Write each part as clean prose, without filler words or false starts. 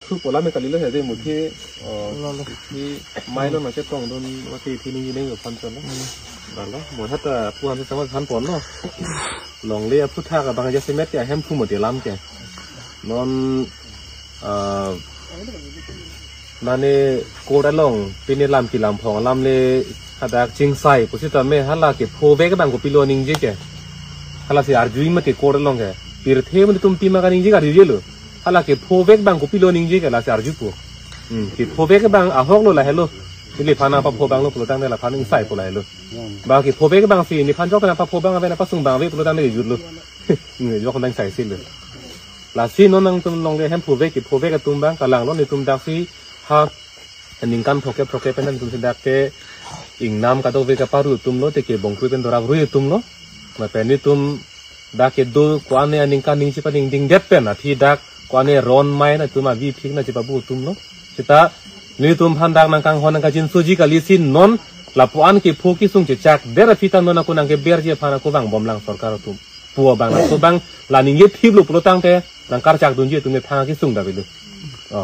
คือพอละไม่กันเลยเหรอเดี๋ยวหมดที่ไม้แล้วมันจะต้องโดนว่าที่นี่นี่กับพันจนแล้วนั่นแล้วหมดถ้าแต่ผู้ทำสมัครพันปอนเนาะลองเลี้ยพุทธากับบางยักษ์เม็ดแกแฮมผู้หมดเดี๋ยวล้ำแกนอนนั่นเนี่ยโกดันลงปีนี้ล้ำกี่ล้ำพองล้ำเลยถ้าได้จิงไซผู้ที่ทำไม่ฮัลลาเก็บโพเวกบางกุปิโลนิงเจแกฮัลลาสิอาร์จุยมาติโกดันลงแกปีร์เทมันตุ้มตีมากันนิงเจกันอยู่เยอะเลยฮัลลาเก็บโพเวกบางกุปิโลนิงเจแกลาสิอาร์จุปูเก็บโพเวกบางอาฮอกโลละเฮโลนี่เลยพานาปะโพบางโลปุโรตังเนี่ยละพานิงไซปุโรเฮโลบางเก็บโพเวกบางสินี่พันจอกเป็นปะโพบางเอาเป็นปะซุงบางเวปุโรตังเนี่ยหยุดเลยเนี่ยยกคนดังใส่สิเลยลาซีนนั่งตุ้มลงเลยแฮมโพเวกเก็บโพเวกกับตุ้มบางกำลังรถในตุ้มดักซีฮักอันนี้กันโปรแกรมเป็นนั่นตุ้มสิดักเกอิงน้ำกระโดดเวกับปารุตุ้มโลเตเก็บบงคุยเป็นตัวรับรู้ตุ้มโลมาเป็นนี่ตุ้มดักเก็ดดูกว่าเนี่ยนิ่งกันนิ่งชิปนิ่งดิ่งเด็ดเป็นนะที่ดักกว่าเนี่ยร้อนไหมนะตุ้มมาวีพิกนะจิปบูตุ้มโลชิตานี่ตุ้มพันดักนังกังหัวนังกัจินซูจิกาลิซินนนลาปวนเก็บพูกิสุงจิจักเดรพิตันนนกูนังเก็บเบียร์เจพานังกูบังบอมลังสอร์การตุ้มปัวบังนังกูบังลานิ่งเย็บทิบลูกโปรตังเตนังการจักดุนเจตุ้มเนี่ยพากิสุงดาวิลูอ๋อ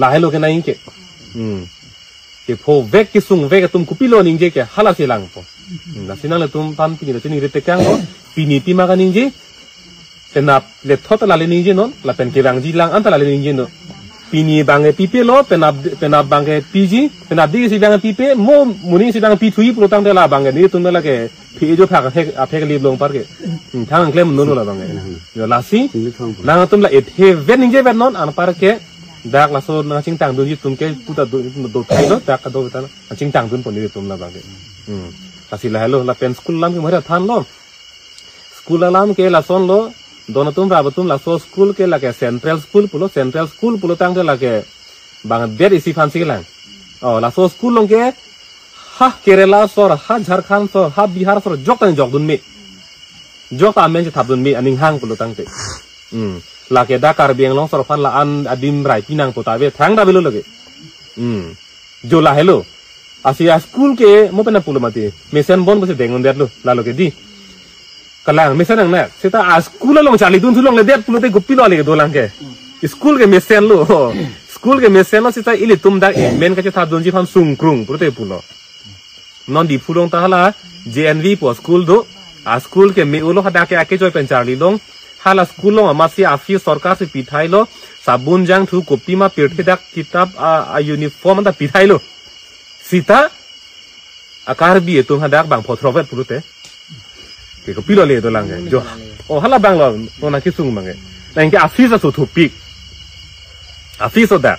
ลาให้ลูกกันนั่งเก็บเก็บโพเวกกิสุงเวกตุ้มคุปิโลนิงเจแกฮัลาเซลังปอนะสินังเลตุ้มพันปีนี่จะนี่เรตกังก็ปีนี้ปีมากันนิงเจเป็นนับเล็ดทอตลาเลนิงเจนนละเป็นเก็บบังจีลังอันตลาเลนิงเจนปีนี้บังเอปีเปโลเป็นนับบังเอปีจีเป็นนับดีสิบังเอปีเปโมมุนิสิบังปีทุยโปรตังเดลาบังเอนี่ตุ้มเดลาเกพี่เอโจพักเฮกลีบลงปาร์เกทางอังกฤษมันโน่นละบังเอเดี๋ยวลาซีลังตุ้มละเอทเฮเวนิงเจเวนนนอันปาร์เกดักลาโซนจิงตังดุนยี่ตุ้มเกพุทธดูไทยเนาะดักกระโดดไปนะจิงตังดุนปนยี่ตุ้มละบางเกลาสิลาเฮโลลาเป็นสกุลลามที่มาเรียนทันโลสกุลลามเกลาโซนโลโดนตุ้มราบตุ้มลาโซสกุลเกลาเกเซ็นทรัลสกุลปุโลตังเกลาเกบางเดริสิฟันสิลังอ๋อลาโซสกุลลงเกฮะเคเรลาโซร์ฮะจาร์คันโซร์ฮะบิฮาร์โซร์จอกตังจอกดุนมีจอกตามเมนจะทับดุนมีอันนิงฮังปุโลตังเกลาเกดาการเบียงลองสารพันละอันอดิมไรพี่นางปุตตาเวทั้งดาบิลุลเลยโจลาเฮโลอาศัยสกุลเกโมเป็นนับปุลมาตีเมสันบอนบุษเดงอนเดร์ลุลาโลเกดีกลางเมสันนังเนี่ยเสตาสกุลลงชาลีดุนทุลงเลเดร์ปุลเตกุปิลอเลกโดลังเกสกุลเกเมสันลุสกุลเกเมสันลุสิตาอิลิตุมดักเมนกัจจทับดุนจีพันซุงครุงปุลเตปุลนอนดีพูลงตาฮลา JNV ปัวสกุลดูสกุลเกเมอุโลฮัดดาเกอเกจอยเป็นชาลีลงฮัลโหลสกุลลงอามาซีอาฟิสอร์การสิปิดไทยโลสาบุญจังถูกกบปีมาเปิดให้ดักคิตับยูนิฟอร์มมันตัดปิดไทยโลสิตาอาการบีตุ้มฮัดดักบางพอทรอเวตพูดเตะเกี่ยวกับปีโลเลยตัวหลังไงจ่อโอ้ฮัลโหลบางหลอนโน่นนักคิดสุ่งบางไงแต่ยังแกอาฟิสสุดถูกปีกอาฟิสสุดดัก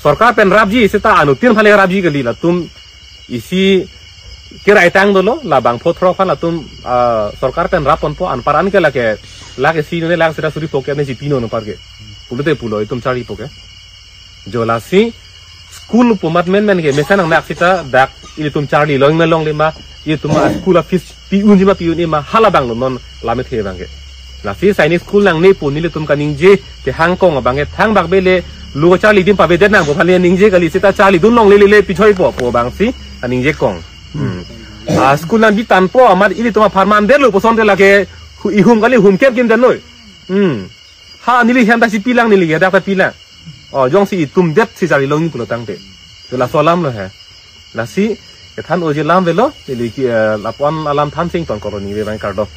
สอร์การเป็นรับจีสิตาอนุทินพลังรับจีกันลีละตุ้มอีซีkira itang dulu lah bang potro kan lah tum sarkar pen rapon po an paran ke lake sini lake sudah suri poke ne jipino no parke pulo te pulo itum cari poke jola si school pumat men ke mesan ang naksita dak ini tum cari long melong lima itu ma school office piun ni ma hala bang non lame the bang ke la si sai ni school nang ne pun ni tum kaning je ke hangkong bang ke thang bak bele lu cari dim pa be den nang bo phalian ning je kali sita cari dun long le pichoi po bang si aning je kong school nan bitan po amar ini tuma farman delu poson de lage ihum kali hum kem kim dan noi ha nili handa si pilang nili ya dapat pilang oh jong si tum det si jari longi pulo tang te to la solam lo ha la si than oje lam velo nili ki lapon alam than sing ton koroni ve bang kardo